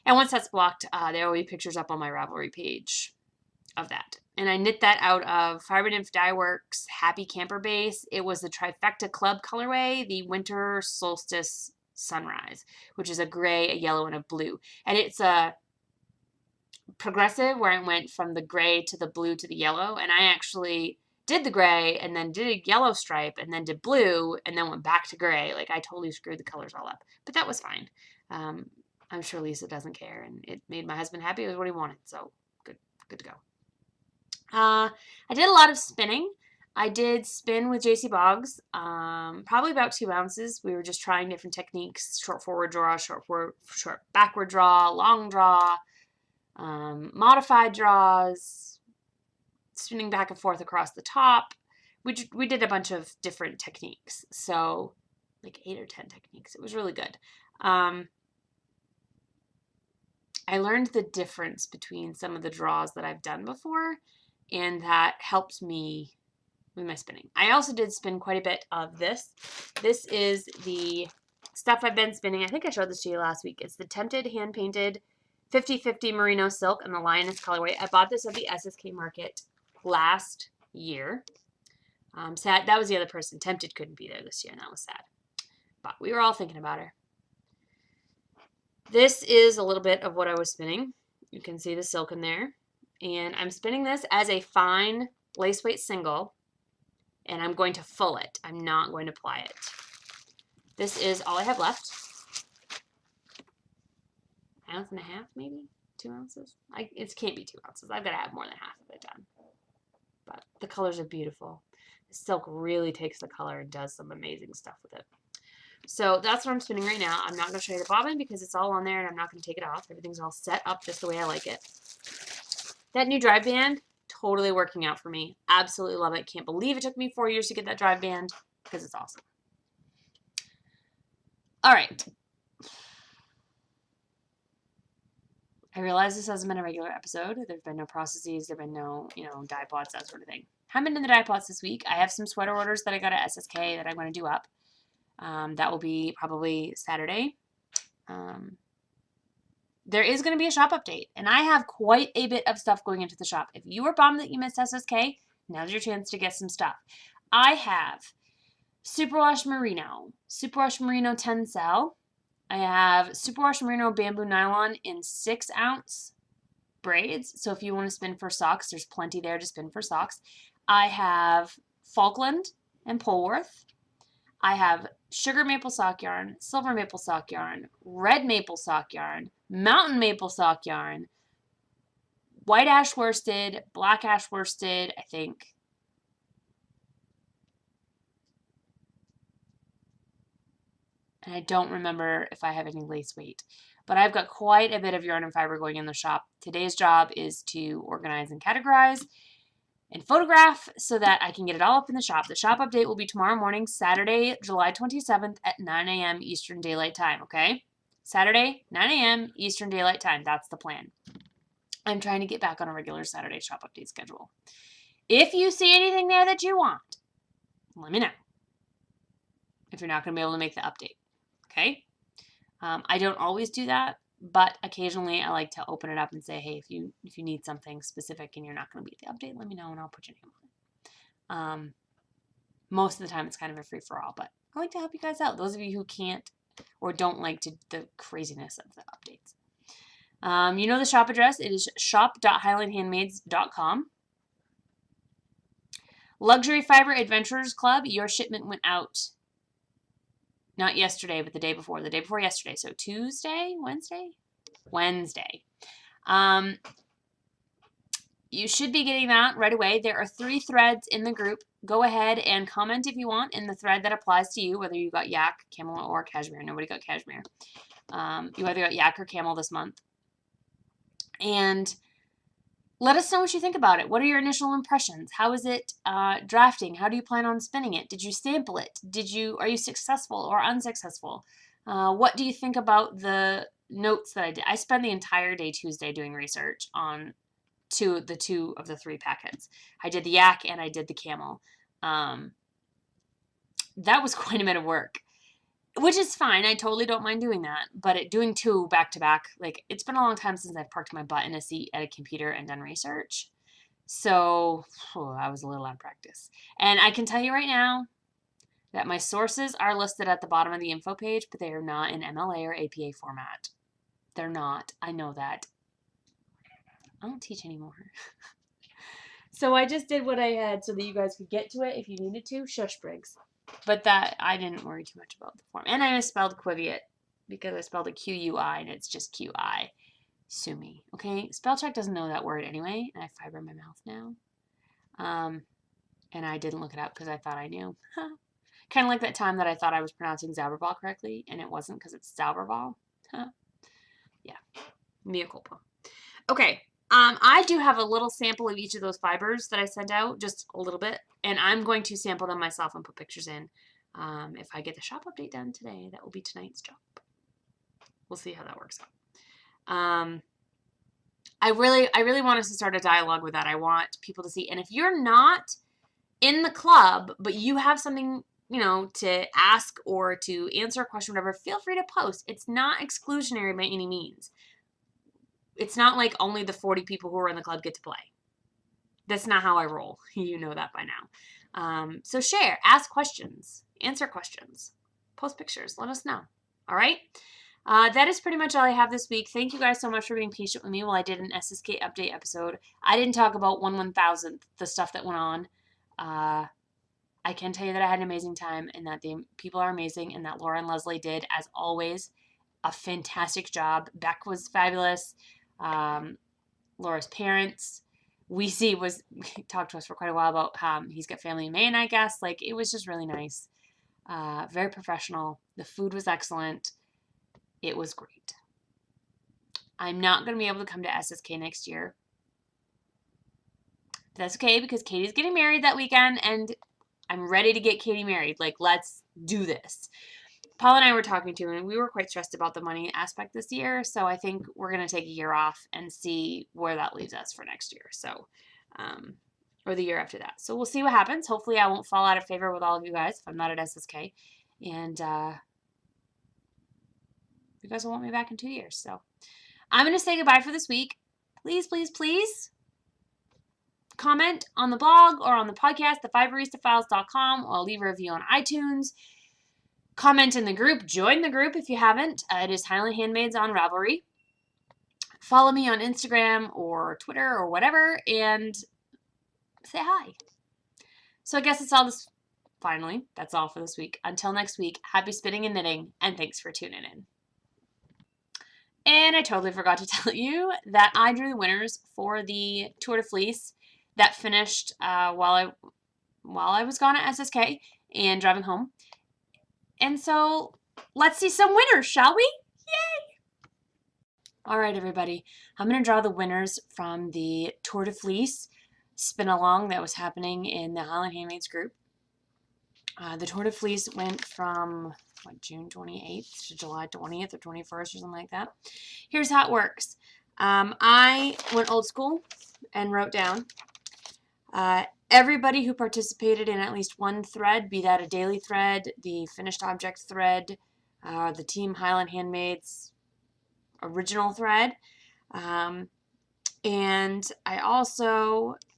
S1: And once that's blocked, there will be pictures up on my Ravelry page of that. And I knit that out of Fiber Nymph Dye Works Happy Camper Base. It was the Trifecta Club colorway, the Winter Solstice Sunrise, which is a gray, a yellow, and a blue. And it's a progressive where it went from the gray to the blue to the yellow. And I actually did the gray and then did a yellow stripe and then did blue and then went back to gray. Like, I totally screwed the colors all up. But that was fine. I'm sure Lisa doesn't care, and it made my husband happy. It was what he wanted, so good to go. I did a lot of spinning. I did spin with JC Boggs, probably about 2 ounces. We were just trying different techniques: short forward draw, short backward draw, long draw, modified draws, spinning back and forth across the top. We did a bunch of different techniques, so like 8 or 10 techniques. It was really good. I learned the difference between some of the draws that I've done before, and that helps me with my spinning. I also did spin quite a bit of this. This is the stuff I've been spinning. I think I showed this to you last week. It's the Tempted Hand Painted 50/50 Merino Silk and the Lioness colorway. I bought this at the SSK Market last year. Sad. That was the other person. Tempted couldn't be there this year, and that was sad. But we were all thinking about her. This is a little bit of what I was spinning. You can see the silk in there. And I'm spinning this as a fine lace weight single, and I'm going to full it. I'm not going to ply it. This is all I have left. 1.5 ounces, maybe? 2 ounces? It can't be 2 ounces. I've got to have more than half of it done. But the colors are beautiful. The silk really takes the color and does some amazing stuff with it. So that's what I'm spinning right now. I'm not going to show you the bobbin because it's all on there and I'm not going to take it off. Everything's all set up just the way I like it. That new drive band, totally working out for me. Absolutely love it. Can't believe it took me 4 years to get that drive band because it's awesome. All right. I realize this hasn't been a regular episode. There's been no processes. There've been no, dye pots, that sort of thing. Haven't been in the dye pots this week. I have some sweater orders that I got at SSK that I'm going to do up. That will be probably Saturday. There is going to be a shop update, and I have quite a bit of stuff going into the shop. If you were bummed that you missed SSK, now's your chance to get some stuff. I have Superwash Merino, Superwash Merino Tencel. I have Superwash Merino Bamboo Nylon in 6-ounce braids. So if you want to spin for socks, there's plenty there to spin for socks. I have Falkland and Polworth. I have Sugar Maple Sock Yarn, Silver Maple Sock Yarn, Red Maple Sock Yarn, Mountain Maple Sock Yarn, White Ash Worsted, Black Ash Worsted, I think. And I don't remember if I have any lace weight. But I've got quite a bit of yarn and fiber going in the shop. Today's job is to organize and categorize and photograph so that I can get it all up in the shop. The shop update will be tomorrow morning, Saturday, July 27th at 9 a.m. Eastern Daylight Time, okay? Saturday, 9 a.m. Eastern Daylight Time. That's the plan. I'm trying to get back on a regular Saturday shop update schedule. If you see anything there that you want, let me know. If you're not going to be able to make the update, okay? I don't always do that, but occasionally I like to open it up and say, hey, if you need something specific and you're not going to be at the update, let me know and I'll put your name on it. Most of the time it's kind of a free-for-all, but I like to help you guys out. Those of you who can't or don't like the craziness of the updates. You know the shop address. It is shop.highlandhandmaids.com. Luxury Fiber Adventurers Club. Your shipment went out not yesterday, but the day before yesterday. So Tuesday, Wednesday. You should be getting that right away. There are 3 threads in the group. Go ahead and comment if you want in the thread that applies to you, whether you got yak, camel, or cashmere. Nobody got cashmere. You either got yak or camel this month. And let us know what you think about it. What are your initial impressions? How is it drafting? How do you plan on spinning it? Did you sample it? Are you successful or unsuccessful? What do you think about the notes that I did? I spent the entire day Tuesday doing research on two of the 3 packets. I did the yak and I did the camel. That was quite a bit of work, which is fine. I totally don't mind doing that. But doing 2 back to back, like, it's been a long time since I've parked my butt in a seat at a computer and done research. So I was a little out of practice. And I can tell you right now that my sources are listed at the bottom of the info page, but they are not in MLA or APA format. They're not. I know that. I don't teach anymore. So I just did what I had so that you guys could get to it if you needed to. Shush, Briggs. But that, I didn't worry too much about the form. And I misspelled Quiviet because I spelled it Q-U-I and it's just Q-I. Sue me, okay? Spell check doesn't know that word anyway, and I have fiber in my mouth now. And I didn't look it up because I thought I knew. Kind of like that time that I thought I was pronouncing Zauberball correctly, and it wasn't because it's Zauberball. Yeah, mea culpa. Okay. I do have a little sample of each of those fibers that I sent out, just a little bit, and I'm going to sample them myself and put pictures in. If I get the shop update done today, that will be tonight's job. We'll see how that works out. I really want us to start a dialogue with that. I want people to see. And if you're not in the club, but you have something, to ask or to answer a question, whatever, feel free to post. It's not exclusionary by any means. It's not like only the 40 people who are in the club get to play. That's not how I roll. You know that by now. So share, ask questions, answer questions, post pictures, let us know. All right? That is pretty much all I have this week. Thank you guys so much for being patient with me while I did an SSK update episode. I didn't talk about 1/1000th, the stuff that went on. I can tell you that I had an amazing time and that the people are amazing and that Laura and Leslie did, as always, a fantastic job. Beck was fabulous. Laura's parents. Talked to us for quite a while about he's got family in Maine, I guess. Like, it was just really nice. Very professional. The food was excellent. It was great. I'm not going to be able to come to SSK next year. That's okay, because Katie's getting married that weekend, and I'm ready to get Katie married. Like, let's do this. Paul and I were talking to, and we were quite stressed about the money aspect this year, so I think we're going to take a year off and see where that leaves us for next year, so, or the year after that. So we'll see what happens. Hopefully I won't fall out of favor with all of you guys if I'm not at SSK, and you guys will want me back in 2 years, so I'm going to say goodbye for this week. Please, please, please comment on the blog or on the podcast, thefivebarista.files.com, or leave a review on iTunes. Comment in the group. Join the group if you haven't. It is Highland Handmaids on Ravelry. Follow me on Instagram or Twitter or whatever and say hi. So I guess that's all this. Finally, that's all for this week. Until next week, happy spinning and knitting, and thanks for tuning in. And I totally forgot to tell you that I drew the winners for the Tour de Fleece that finished while I was gone at SSK and driving home. And so let's see some winners, shall we? Yay! All right, everybody. I'm going to draw the winners from the Tour de Fleece spin along that was happening in the Highland Handmaids group. The Tour de Fleece went from June 28th to July 20th or 21st or something like that. Here's how it works. I went old school and wrote down everybody who participated in at least one thread, be that a daily thread, the finished object thread, the Team Highland Handmaids original thread. And I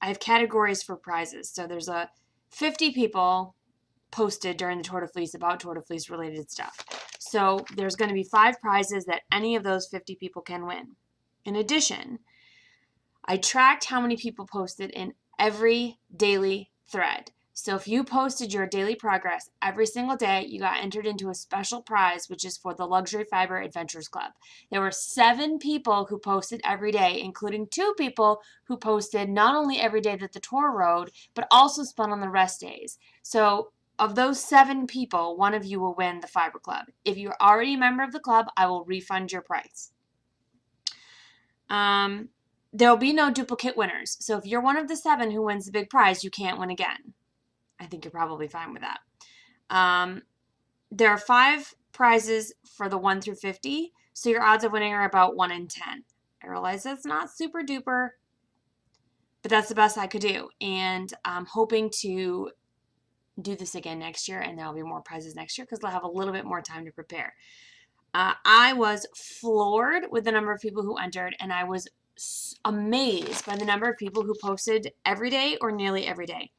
S1: have categories for prizes. So there's 50 people posted during the Tour de Fleece about Tour de Fleece related stuff. So there's going to be 5 prizes that any of those 50 people can win. In addition, I tracked how many people posted in every daily thread. So if you posted your daily progress every single day, you got entered into a special prize, which is for the Luxury Fiber Adventures Club. There were 7 people who posted every day, including 2 people who posted not only every day that the tour rode, but also spun on the rest days. So of those 7 people, one of you will win the Fiber Club. If you're already a member of the club, I will refund your price. There will be no duplicate winners. So if you're one of the 7 who wins the big prize, you can't win again. I think you're probably fine with that. There are 5 prizes for the 1 through 50. So your odds of winning are about 1 in 10. I realize that's not super duper, but that's the best I could do. And I'm hoping to do this again next year, and there'll be more prizes next year because I'll have a little bit more time to prepare. I was floored with the number of people who entered, and I was amazed by the number of people who posted every day or nearly every day.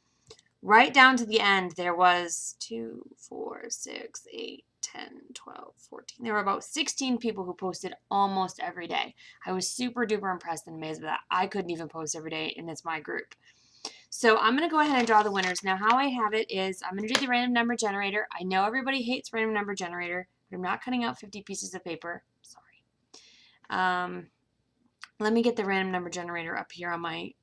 S1: Right down to the end, there was 2, 4, 6, 8, 10, 12, 14. There were about 16 people who posted almost every day. I was super duper impressed and amazed by that. I couldn't even post every day, and it's my group. So I'm going to go ahead and draw the winners. Now, how I have it is I'm going to do the random number generator. I know everybody hates random number generator, but I'm not cutting out 50 pieces of paper. Sorry. Let me get the random number generator up here on my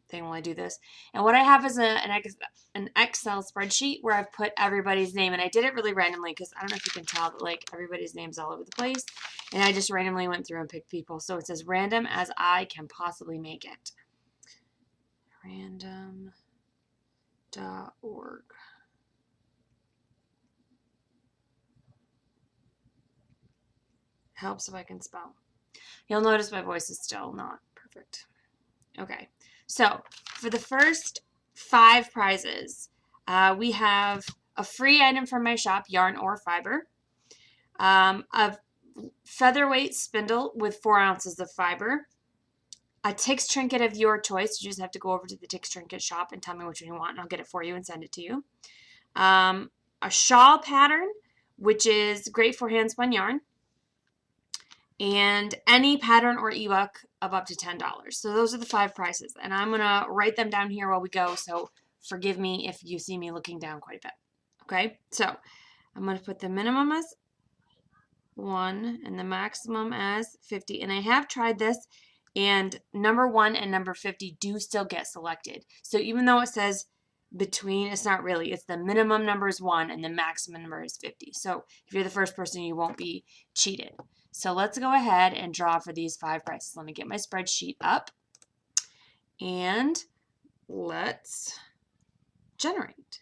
S1: thing while I do this. And what I have is an Excel spreadsheet where I've put everybody's name. And I did it really randomly because I don't know if you can tell, but like everybody's name's all over the place. And I just randomly went through and picked people. So it's as random as I can possibly make it. Random.org. Helps if I can spell. You'll notice my voice is still not Perfect. Okay, so for the first 5 prizes, we have a free item from my shop, yarn or fiber, a featherweight spindle with 4 ounces of fiber, a Tix trinket of your choice. You just have to go over to the Tix trinket shop and tell me which one you want, and I'll get it for you and send it to you. A shawl pattern, which is great for hand spun yarn, and any pattern or ebook of up to $10. So those are the 5 prizes, and I'm gonna write them down here while we go, so forgive me if you see me looking down quite a bit. Okay, so I'm gonna put the minimum as 1 and the maximum as 50, and I have tried this, and number 1 and number 50 do still get selected. So even though it says between, it's not really. It's the minimum number is 1 and the maximum number is 50. So if you're the first person, you won't be cheated. So let's go ahead and draw for these 5 prices. Let me get my spreadsheet up and let's generate.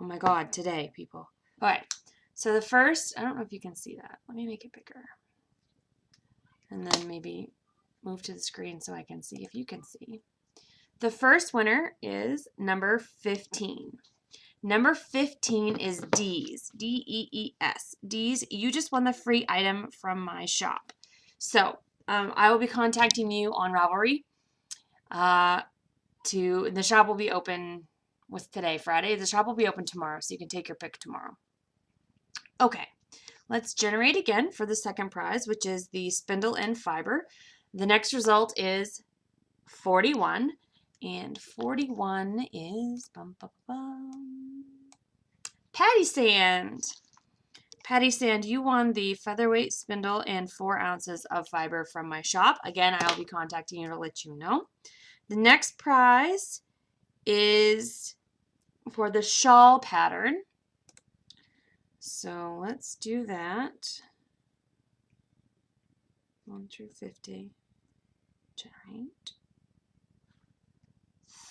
S1: Oh my God, today, people. All right, so the first, I don't know if you can see that. Let me make it bigger. And then maybe move to the screen so I can see if you can see. The first winner is number 15. Number 15 is Dees, D-E-E-S. Dees, you just won the free item from my shop. So I will be contacting you on Ravelry. The shop will be open, what's today, Friday? The shop will be open tomorrow, so you can take your pick tomorrow. Okay, let's generate again for the second prize, which is the spindle and fiber. The next result is 41. And 41 is Patty Sand. Patty Sand, you won the featherweight spindle and 4 ounces of fiber from my shop. Again, I'll be contacting you to let you know. The next prize is for the shawl pattern. So let's do that. 1 through 50. Generate.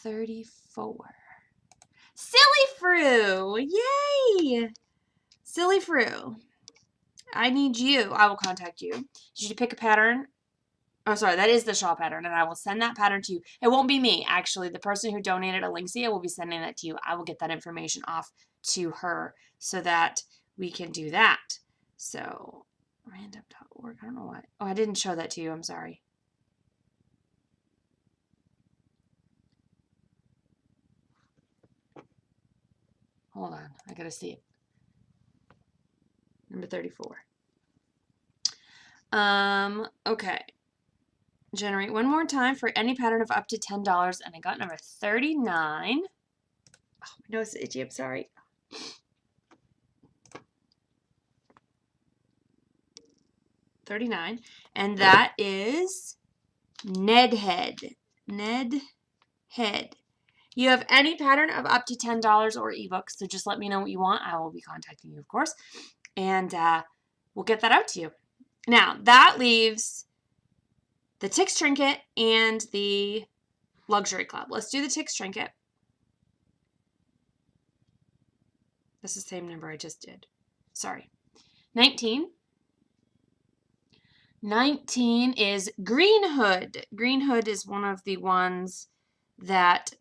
S1: 34. Silly Fru! Yay! Silly Fru. I need you. I will contact you. You should pick a pattern. Oh, sorry, that is the shawl pattern, and I will send that pattern to you. It won't be me, actually. The person who donated Alexia will be sending that to you. I will get that information off to her so that we can do that. So, random.org, I don't know what. Oh, I didn't show that to you. I'm sorry. Hold on, I gotta see it. Number 34. Okay. Generate one more time for any pattern of up to $10, and I got number 39. Oh, my nose is itchy, I'm sorry. $39, and that is Ned Head. Ned Head. You have any pattern of up to $10 or ebook, so just let me know what you want. I will be contacting you, of course, and we'll get that out to you. Now, that leaves the Tix trinket and the luxury club. Let's do the Tix trinket. That's the same number I just did. Sorry. 19. 19 is Green Hood. Green Hood is one of the ones that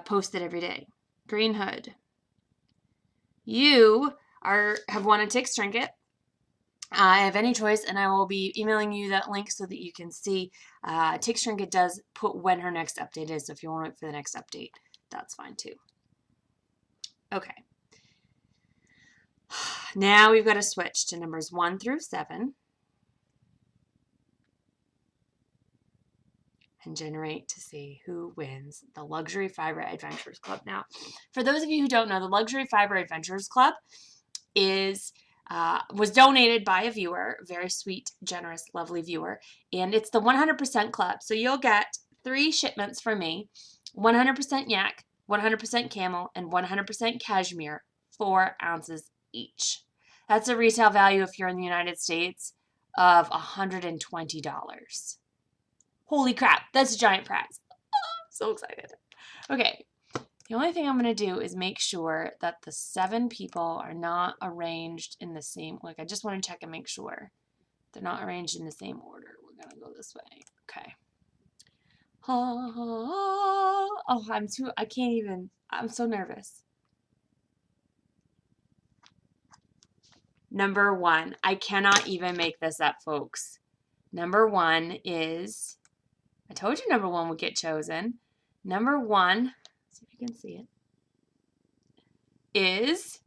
S1: posted every day. Green Hood. You have won a Tix trinket. I have any choice, and I will be emailing you that link so that you can see. Tix trinket does put when her next update is, so if you want to wait for the next update, that's fine too. Okay. Now we've got to switch to numbers 1 through 7 and generate to see who wins the Luxury Fiber Adventurers Club. Now, for those of you who don't know, the Luxury Fiber Adventurers Club was donated by a viewer, very sweet, generous, lovely viewer, and it's the 100% club. So you'll get 3 shipments from me, 100% yak, 100% camel, and 100% cashmere, 4 ounces each. That's a retail value if you're in the United States of $120. Holy crap, that's a giant prize. Oh, I'm so excited. Okay, The only thing I'm going to do is make sure that the 7 people are not arranged in the same, like I just want to check and make sure they're not arranged in the same order. We're going to go this way. Okay. Oh, I can't even, I'm so nervous. Number 1, I cannot even make this up, folks. Number 1 is, I told you number 1 would get chosen. Number 1, see if you can see it, is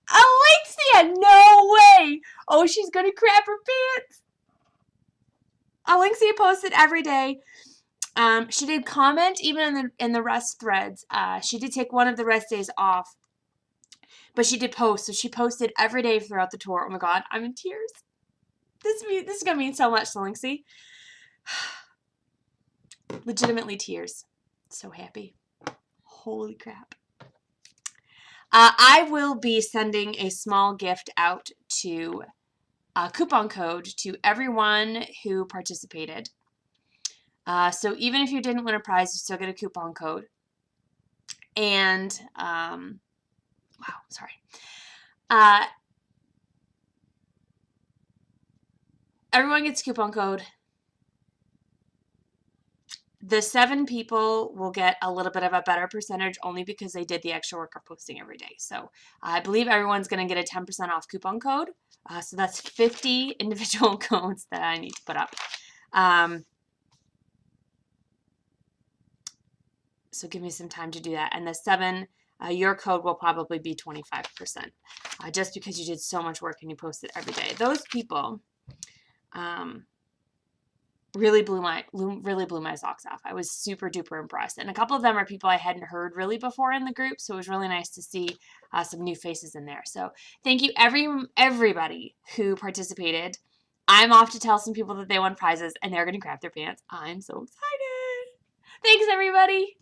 S1: Alexia. No way. Oh, she's going to crap her pants. Alexia posted every day. She did comment even in the rest threads. She did take one of the rest days off, but she did post. So she posted every day throughout the tour. Oh my God, I'm in tears. This is gonna mean so much to Lynxie. Legitimately tears. So happy. Holy crap. I will be sending a small gift out to a coupon code to everyone who participated. So even if you didn't win a prize, you still get a coupon code. And, wow, sorry. Everyone gets a coupon code. The 7 people will get a little bit of a better percentage only because they did the extra work of posting every day. So I believe everyone's going to get a 10% off coupon code. So that's 50 individual codes that I need to put up. So give me some time to do that. And the 7, your code will probably be 25%, just because you did so much work and you posted every day. Those people really blew my socks off. I was super duper impressed. And a couple of them are people I hadn't heard really before in the group, so it was really nice to see some new faces in there. So thank you everybody who participated. I'm off to tell some people that they won prizes and they're going to crap their pants. I'm so excited. Thanks, everybody.